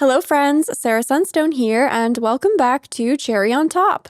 Hello friends, Sarah Sunstone here, and welcome back to Cherry on Top.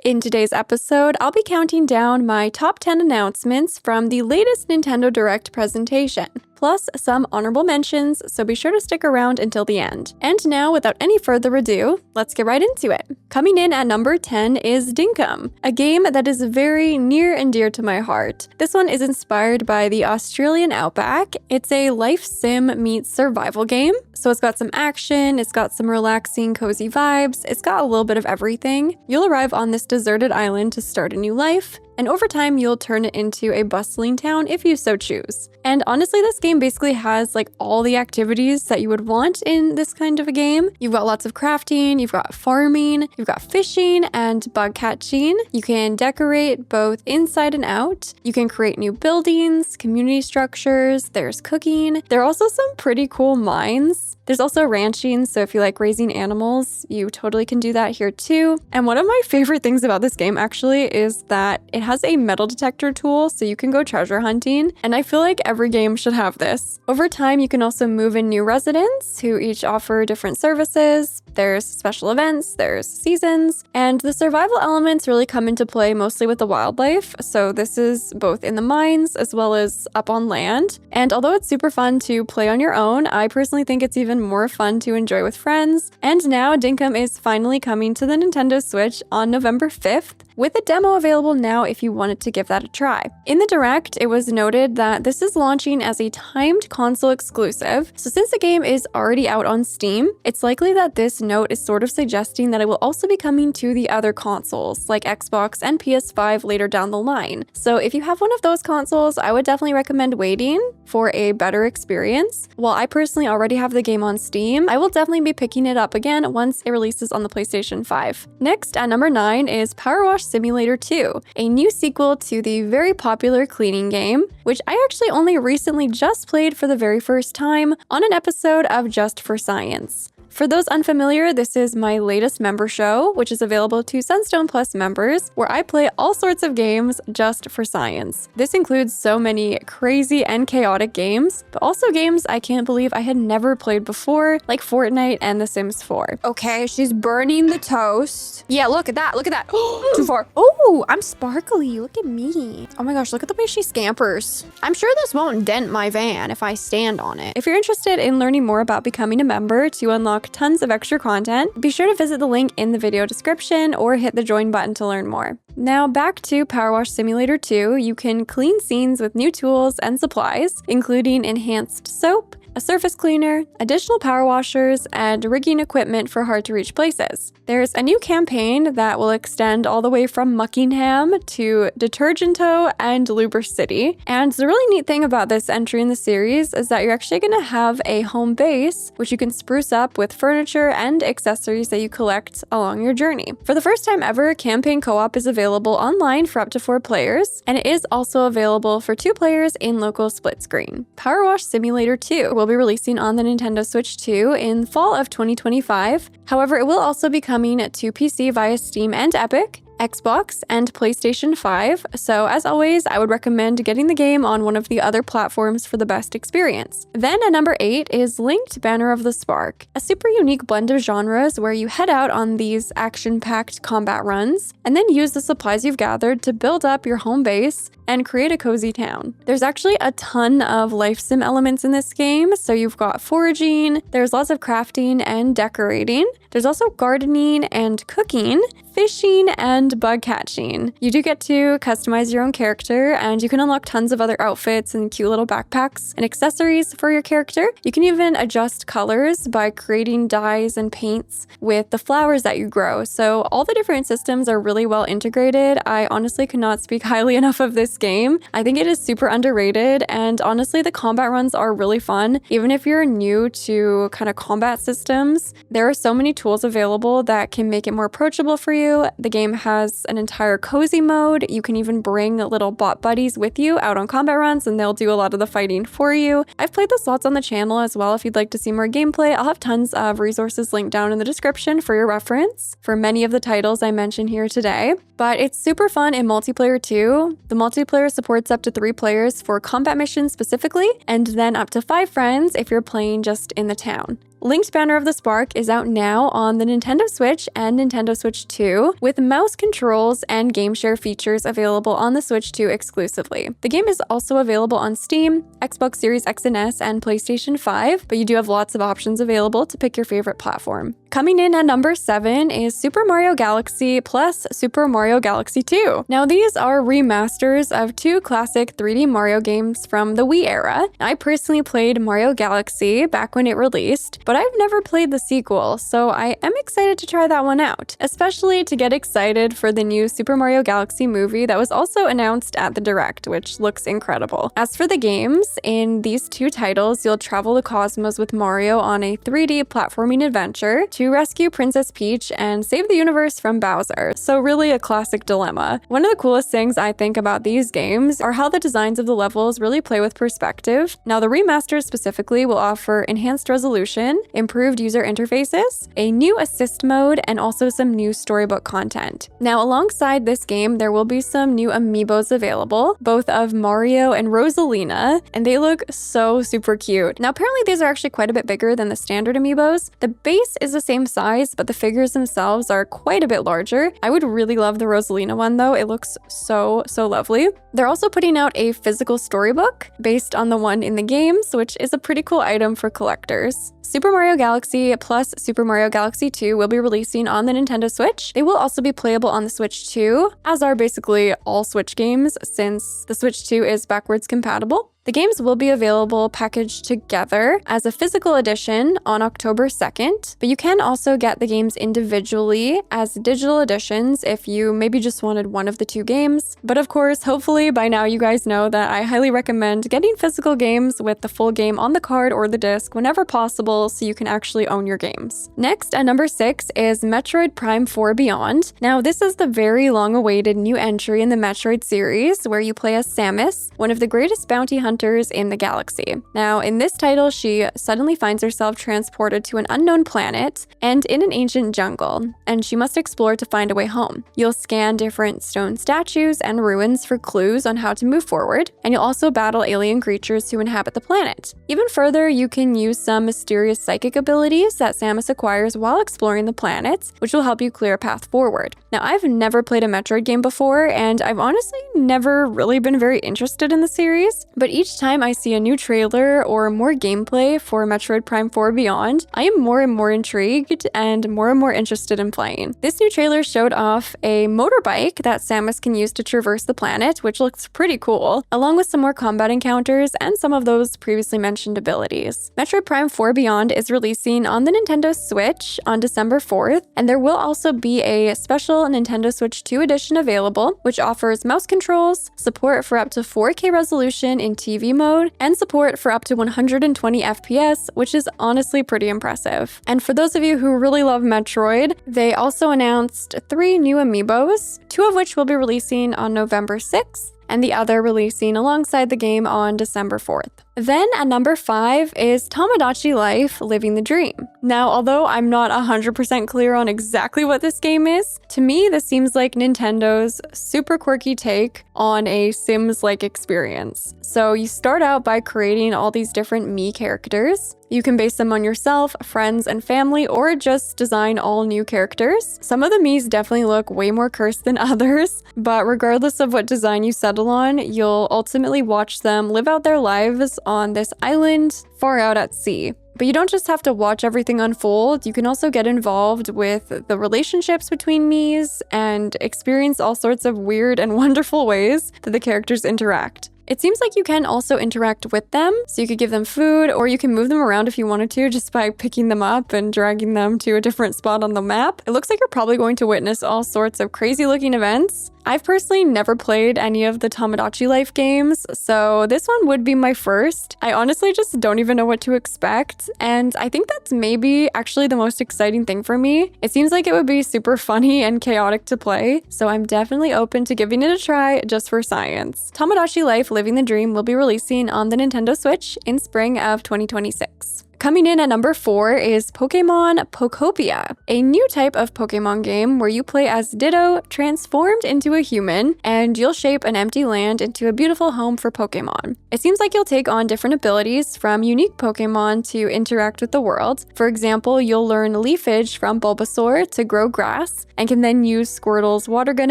In today's episode, I'll be counting down my top 10 announcements from the latest Nintendo Direct presentation, plus some honorable mentions, so be sure to stick around until the end. And now, without any further ado, let's get right into it. Coming in at number 10 is Dinkum, a game that is very near and dear to my heart. This one is inspired by the Australian outback. It's a life sim meets survival game, so it's got some action, it's got some relaxing, cozy vibes, it's got a little bit of everything. You'll arrive on this deserted island to start a new life, and over time you'll turn it into a bustling town if you so choose. And honestly, this game basically has like all the activities that you would want in this kind of a game. You've got lots of crafting, you've got farming, you've got fishing and bug catching. You can decorate both inside and out. You can create new buildings, community structures, there's cooking. There are also some pretty cool mines. There's also ranching, so if you like raising animals, you totally can do that here too. And one of my favorite things about this game actually is that it has a metal detector tool, so you can go treasure hunting, and I feel like every game should have this. Over time, you can also move in new residents who each offer different services. There's special events, there's seasons, and the survival elements really come into play mostly with the wildlife, so this is both in the mines as well as up on land. And although it's super fun to play on your own, I personally think it's even more fun to enjoy with friends. And now Dinkum is finally coming to the Nintendo Switch on November 5th, with a demo available now if you wanted to give that a try. In the Direct, it was noted that this is launching as a timed console exclusive, so since the game is already out on Steam, it's likely that this note is sort of suggesting that it will also be coming to the other consoles, like Xbox and PS5 later down the line. So if you have one of those consoles, I would definitely recommend waiting for a better experience. While I personally already have the game on Steam, I will definitely be picking it up again once it releases on the PlayStation 5. Next, at number 9 is Powerwash Simulator 2, a new sequel to the very popular cleaning game, which I actually only recently just played for the very first time on an episode of Just for Science. For those unfamiliar, this is my latest member show, which is available to Sunstone Plus members, where I play all sorts of games just for science. This includes so many crazy and chaotic games, but also games I can't believe I had never played before, like Fortnite and The Sims 4. Okay, she's burning the toast. Yeah, look at that, look at that. Too far. Oh, I'm sparkly, look at me. Oh my gosh, look at the way she scampers. I'm sure this won't dent my van if I stand on it. If you're interested in learning more about becoming a member to unlock tons of extra content, be sure to visit the link in the video description or hit the join button to learn more. Now back to Powerwash Simulator 2, you can clean scenes with new tools and supplies, including enhanced soap, a surface cleaner, additional power washers, and rigging equipment for hard-to-reach places. There's a new campaign that will extend all the way from Muckingham to Detergento and Luber City. And the really neat thing about this entry in the series is that you're actually going to have a home base, which you can spruce up with furniture and accessories that you collect along your journey. For the first time ever, campaign co-op is available online for up to 4 players, and it is also available for 2 players in local split screen. Powerwash Simulator 2 will be releasing on the Nintendo Switch 2 in fall of 2025. However, it will also be coming to PC via Steam and Epic, Xbox, and PlayStation 5, so as always, I would recommend getting the game on one of the other platforms for the best experience. Then at number 8 is Lynked Banner of the Spark, a super unique blend of genres where you head out on these action-packed combat runs, and then use the supplies you've gathered to build up your home base and create a cozy town. There's actually a ton of life sim elements in this game, so you've got foraging, there's lots of crafting and decorating, there's also gardening and cooking, fishing, and bug catching. You do get to customize your own character, and you can unlock tons of other outfits and cute little backpacks and accessories for your character. You can even adjust colors by creating dyes and paints with the flowers that you grow, so all the different systems are really well integrated. I honestly cannot speak highly enough of this game. I think it is super underrated, and honestly, the combat runs are really fun. Even if you're new to kind of combat systems, there are so many tools available that can make it more approachable for you. The game has an entire cozy mode. You can even bring little bot buddies with you out on combat runs, and they'll do a lot of the fighting for you. I've played this lots on the channel as well. If you'd like to see more gameplay, I'll have tons of resources linked down in the description for your reference for many of the titles I mentioned here today. But it's super fun in multiplayer too. The multiplayer supports up to 3 players for combat missions specifically, and then up to 5 friends if you're playing just in the town. Linked Banner of the Spark is out now on the Nintendo Switch and Nintendo Switch 2, with mouse controls and game share features available on the Switch 2 exclusively. The game is also available on Steam, Xbox Series X and S, and PlayStation 5, but you do have lots of options available to pick your favorite platform. Coming in at number 7 is Super Mario Galaxy plus Super Mario Galaxy 2. Now, these are remasters of two classic 3D Mario games from the Wii era. I personally played Mario Galaxy back when it released, but I've never played the sequel, so I am excited to try that one out, especially to get excited for the new Super Mario Galaxy movie that was also announced at the Direct, which looks incredible. As for the games, in these two titles, you'll travel the cosmos with Mario on a 3D platforming adventure to rescue Princess Peach and save the universe from Bowser. So really a classic dilemma. One of the coolest things I think about these games are how the designs of the levels really play with perspective. Now, the remasters specifically will offer enhanced resolution, improved user interfaces, a new assist mode, and also some new storybook content. Now, alongside this game, there will be some new amiibos available, both of Mario and Rosalina, and they look so super cute. Now, apparently these are actually quite a bit bigger than the standard amiibos. The base is the same size, but the figures themselves are quite a bit larger. I would really love the Rosalina one though. It looks so lovely. They're also putting out a physical storybook based on the one in the games, which is a pretty cool item for collectors. Super Mario Galaxy plus Super Mario Galaxy 2 will be releasing on the Nintendo Switch. They will also be playable on the Switch 2, as are basically all Switch games since the Switch 2 is backwards compatible. The games will be available packaged together as a physical edition on October 2nd, but you can also get the games individually as digital editions if you maybe just wanted one of the two games. But of course, hopefully by now you guys know that I highly recommend getting physical games with the full game on the card or the disc whenever possible so you can actually own your games. Next, at number 6 is Metroid Prime 4 Beyond. Now, this is the very long-awaited new entry in the Metroid series where you play as Samus, one of the greatest bounty hunters in the galaxy. Now, in this title, she suddenly finds herself transported to an unknown planet and in an ancient jungle, and she must explore to find a way home. You'll scan different stone statues and ruins for clues on how to move forward, and you'll also battle alien creatures who inhabit the planet. Even further, you can use some mysterious psychic abilities that Samus acquires while exploring the planet, which will help you clear a path forward. Now, I've never played a Metroid game before, and I've honestly never really been very interested in the series, but each time I see a new trailer or more gameplay for Metroid Prime 4 Beyond, I am more and more intrigued and more interested in playing. This new trailer showed off a motorbike that Samus can use to traverse the planet, which looks pretty cool, along with some more combat encounters and some of those previously mentioned abilities. Metroid Prime 4 Beyond is releasing on the Nintendo Switch on December 4th, and there will also be a special Nintendo Switch 2 edition available, which offers mouse controls, support for up to 4K resolution in TV mode, and support for up to 120 FPS, which is honestly pretty impressive. And for those of you who really love Metroid, they also announced 3 new amiibos, 2 of which will be releasing on November 6th, and the other releasing alongside the game on December 4th. Then at number 5 is Tomodachi Life Living the Dream. Now, although I'm not 100% clear on exactly what this game is, to me this seems like Nintendo's super quirky take on a Sims-like experience. So you start out by creating all these different Mii characters. You can base them on yourself, friends, and family, or just design all new characters. Some of the Miis definitely look way more cursed than others, but regardless of what design you settle on, you'll ultimately watch them live out their lives on this island far out at sea. But you don't just have to watch everything unfold, you can also get involved with the relationships between Miis and experience all sorts of weird and wonderful ways that the characters interact. It seems like you can also interact with them, so you could give them food, or you can move them around if you wanted to just by picking them up and dragging them to a different spot on the map. It looks like you're probably going to witness all sorts of crazy looking events. I've personally never played any of the Tomodachi Life games, so this one would be my first. I honestly just don't even know what to expect, and I think that's maybe actually the most exciting thing for me. It seems like it would be super funny and chaotic to play, so I'm definitely open to giving it a try just for science. Tomodachi Life Living the Dream will be releasing on the Nintendo Switch in spring of 2026. Coming in at number 4 is Pokemon Pokopia, a new type of Pokemon game where you play as Ditto transformed into a human, and you'll shape an empty land into a beautiful home for Pokemon. It seems like you'll take on different abilities from unique Pokemon to interact with the world. For example, you'll learn Leafage from Bulbasaur to grow grass, and can then use Squirtle's water gun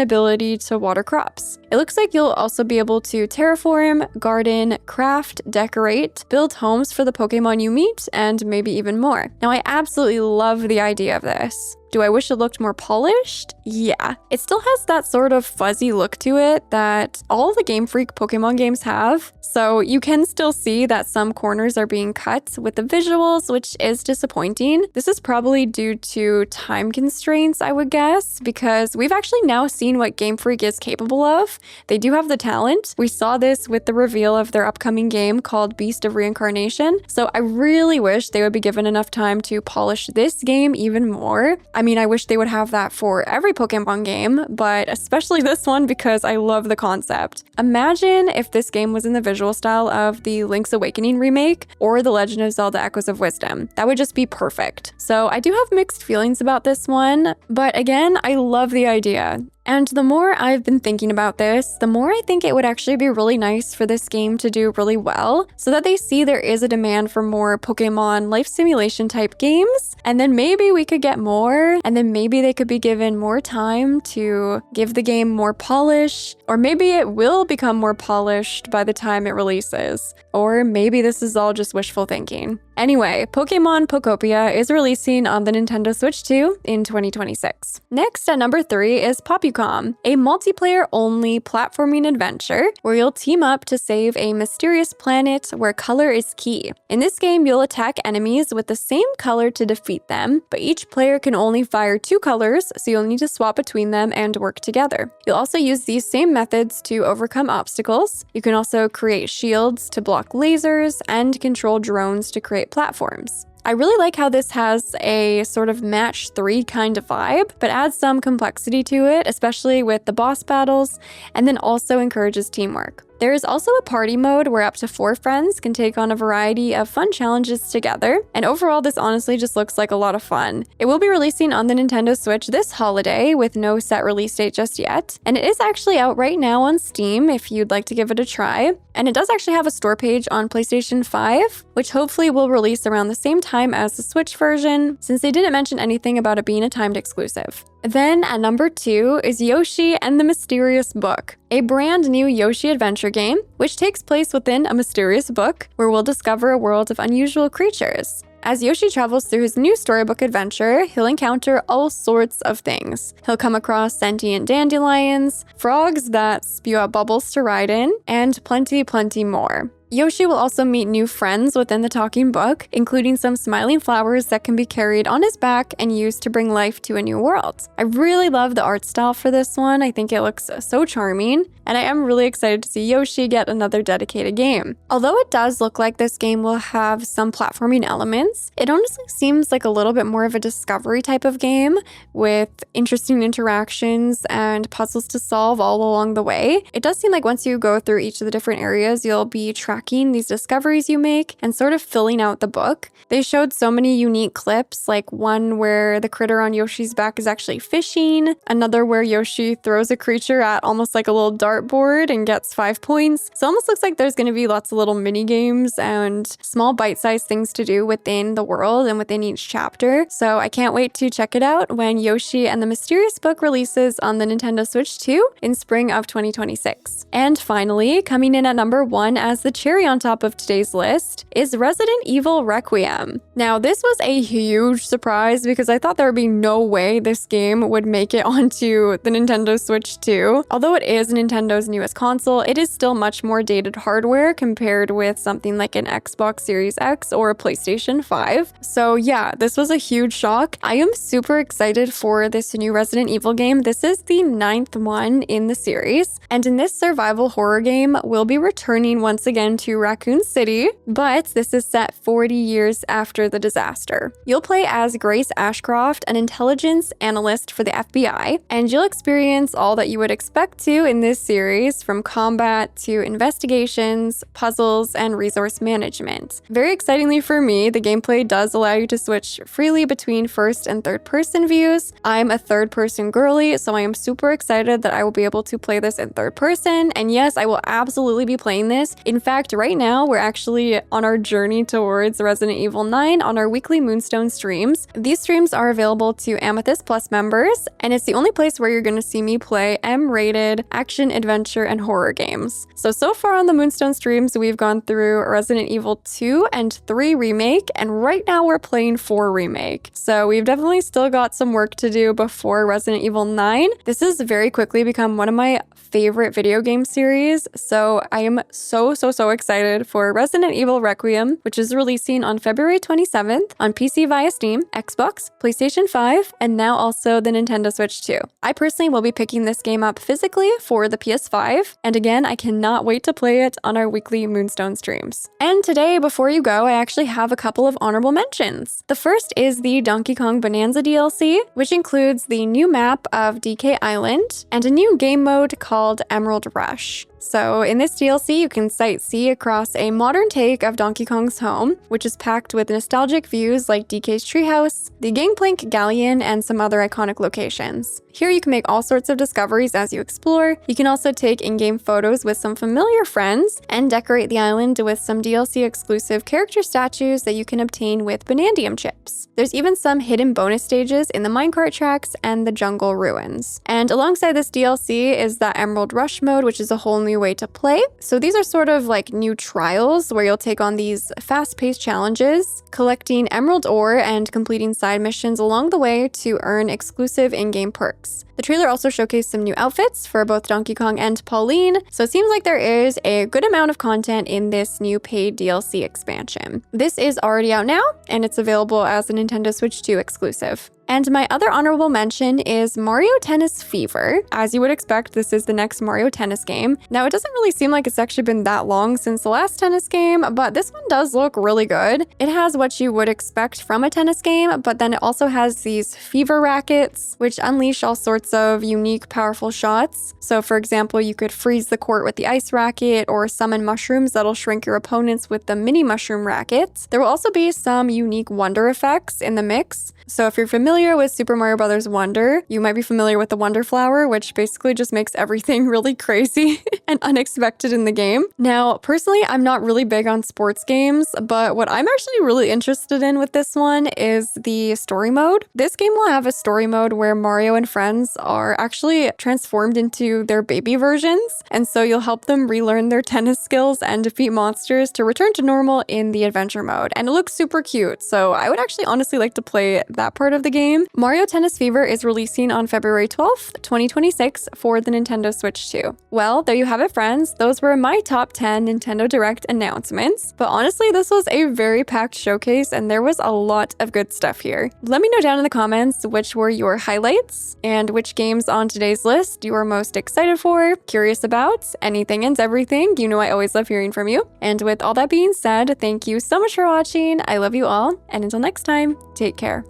ability to water crops. It looks like you'll also be able to terraform, garden, craft, decorate, build homes for the Pokemon you meet, and maybe even more. Now, I absolutely love the idea of this. Do I wish it looked more polished? Yeah. It still has that sort of fuzzy look to it that all the Game Freak Pokemon games have, so you can still see that some corners are being cut with the visuals, which is disappointing. This is probably due to time constraints, I would guess, because we've actually now seen what Game Freak is capable of. They do have the talent. We saw this with the reveal of their upcoming game called Beast of Reincarnation, so I really wish they would be given enough time to polish this game even more. I mean, I wish they would have that for every Pokemon game, but especially this one because I love the concept. Imagine if this game was in the visual style of the Link's Awakening remake or The Legend of Zelda Echoes of Wisdom. That would just be perfect. So I do have mixed feelings about this one, but again, I love the idea. And the more I've been thinking about this, the more I think it would actually be really nice for this game to do really well, so that they see there is a demand for more Pokemon life simulation type games, and then maybe we could get more, and then maybe they could be given more time to give the game more polish, or maybe it will become more polished by the time it releases. Or maybe this is all just wishful thinking. Anyway, Pokemon Pokopia is releasing on the Nintendo Switch 2 in 2026. Next at number 3 is Popucom, a multiplayer-only platforming adventure where you'll team up to save a mysterious planet where color is key. In this game, you'll attack enemies with the same color to defeat them, but each player can only fire 2 colors, so you'll need to swap between them and work together. You'll also use these same methods to overcome obstacles. You can also create shields to block lasers and control drones to create platforms. I really like how this has a sort of match 3 kind of vibe, but adds some complexity to it, especially with the boss battles, and then also encourages teamwork. There is also a party mode where up to 4 friends can take on a variety of fun challenges together, and overall this honestly just looks like a lot of fun. It will be releasing on the Nintendo Switch this holiday with no set release date just yet, and it is actually out right now on Steam if you'd like to give it a try. And it does actually have a store page on PlayStation 5, which hopefully will release around the same time as the Switch version, since they didn't mention anything about it being a timed exclusive. Then at number 2 is Yoshi and the Mysterious Book, a brand new Yoshi adventure game, which takes place within a mysterious book where we'll discover a world of unusual creatures. As Yoshi travels through his new storybook adventure, he'll encounter all sorts of things. He'll come across sentient dandelions, frogs that spew out bubbles to ride in, and plenty more. Yoshi will also meet new friends within the talking book, including some smiling flowers that can be carried on his back and used to bring life to a new world. I really love the art style for this one. I think it looks so charming, and I am really excited to see Yoshi get another dedicated game. Although it does look like this game will have some platforming elements, it honestly seems like a little bit more of a discovery type of game with interesting interactions and puzzles to solve all along the way. It does seem like once you go through each of the different areas, you'll be tracking these discoveries you make and sort of filling out the book. They showed so many unique clips, like one where the critter on Yoshi's back is actually fishing, another where Yoshi throws a creature at almost like a little dartboard and gets 5 points. So it almost looks like there's going to be lots of little mini games and small bite-sized things to do within the world and within each chapter. So I can't wait to check it out when Yoshi and the Mysterious Book releases on the Nintendo Switch 2 in spring of 2026. And finally, coming in at number 1 as the cherry on top of today's list is Resident Evil Requiem. Now, this was a huge surprise because I thought there would be no way this game would make it onto the Nintendo Switch 2. Although it is Nintendo's newest console, it is still much more dated hardware compared with something like an Xbox Series X or a PlayStation 5. So yeah, this was a huge shock. I am super excited for this new Resident Evil game. This is the 9th one in the series, and in this survival horror game, we'll be returning once again to Raccoon City, but this is set 40 years after the disaster. You'll play as Grace Ashcroft, an intelligence analyst for the FBI, and you'll experience all that you would expect to in this series, from combat to investigations, puzzles, and resource management. Very excitingly for me, the gameplay does allow you to switch freely between first and third person views. I'm a third person girly, so I am super excited that I will be able to play this in third person, and yes, I will absolutely be playing this. In fact, right now, we're actually on our journey towards Resident Evil 9 on our weekly Moonstone streams. These streams are available to Amethyst Plus members, and it's the only place where you're going to see me play M-rated action, adventure, and horror games. So far on the Moonstone streams, we've gone through Resident Evil 2 and 3 Remake, and right now we're playing 4 Remake. So we've definitely still got some work to do before Resident Evil 9. This has very quickly become one of my favorite video game series, so I am so excited for Resident Evil Requiem, which is releasing on February 27th on PC via Steam, Xbox, PlayStation 5, and now also the Nintendo Switch 2. I personally will be picking this game up physically for the PS5, and again, I cannot wait to play it on our weekly Moonstone streams. And today, before you go, I actually have a couple of honorable mentions. The first is the Donkey Kong Bonanza DLC, which includes the new map of DK Island and a new game mode called Emerald Rush. So in this DLC, you can sightsee across a modern take of Donkey Kong's home, which is packed with nostalgic views like DK's treehouse, the Gangplank Galleon, and some other iconic locations. Here you can make all sorts of discoveries as you explore. You can also take in-game photos with some familiar friends and decorate the island with some DLC exclusive character statues that you can obtain with Banandium chips. There's even some hidden bonus stages in the minecart tracks and the jungle ruins. And alongside this DLC is that Emerald Rush mode, which is a whole new way to play. So these are sort of like new trials where you'll take on these fast-paced challenges, collecting emerald ore and completing side missions along the way to earn exclusive in-game perks. The trailer also showcased some new outfits for both Donkey Kong and Pauline, so it seems like there is a good amount of content in this new paid DLC expansion. This is already out now, and it's available as a Nintendo Switch 2 exclusive. And my other honorable mention is Mario Tennis Fever. As you would expect, this is the next Mario Tennis game. Now, it doesn't really seem like it's actually been that long since the last tennis game, but this one does look really good. It has what you would expect from a tennis game, but then it also has these fever rackets, which unleash all sorts of unique, powerful shots. So for example, you could freeze the court with the ice racket or summon mushrooms that'll shrink your opponents with the mini mushroom rackets. There will also be some unique wonder effects in the mix. So if you're familiar with Super Mario Bros. Wonder, you might be familiar with the Wonder Flower, which basically just makes everything really crazy and unexpected in the game. Now, personally, I'm not really big on sports games, but what I'm actually really interested in with this one is the story mode. This game will have a story mode where Mario and friends are actually transformed into their baby versions, and so you'll help them relearn their tennis skills and defeat monsters to return to normal in the adventure mode. And it looks super cute, so I would actually honestly like to play that part of the game. Mario Tennis Fever is releasing on February 12th, 2026 for the Nintendo Switch 2. Well, there you have it, friends. Those were my top 10 Nintendo Direct announcements. But honestly, this was a very packed showcase and there was a lot of good stuff here. Let me know down in the comments which were your highlights and which games on today's list you are most excited for, curious about, anything and everything. You know I always love hearing from you. And with all that being said, thank you so much for watching. I love you all, and until next time, take care.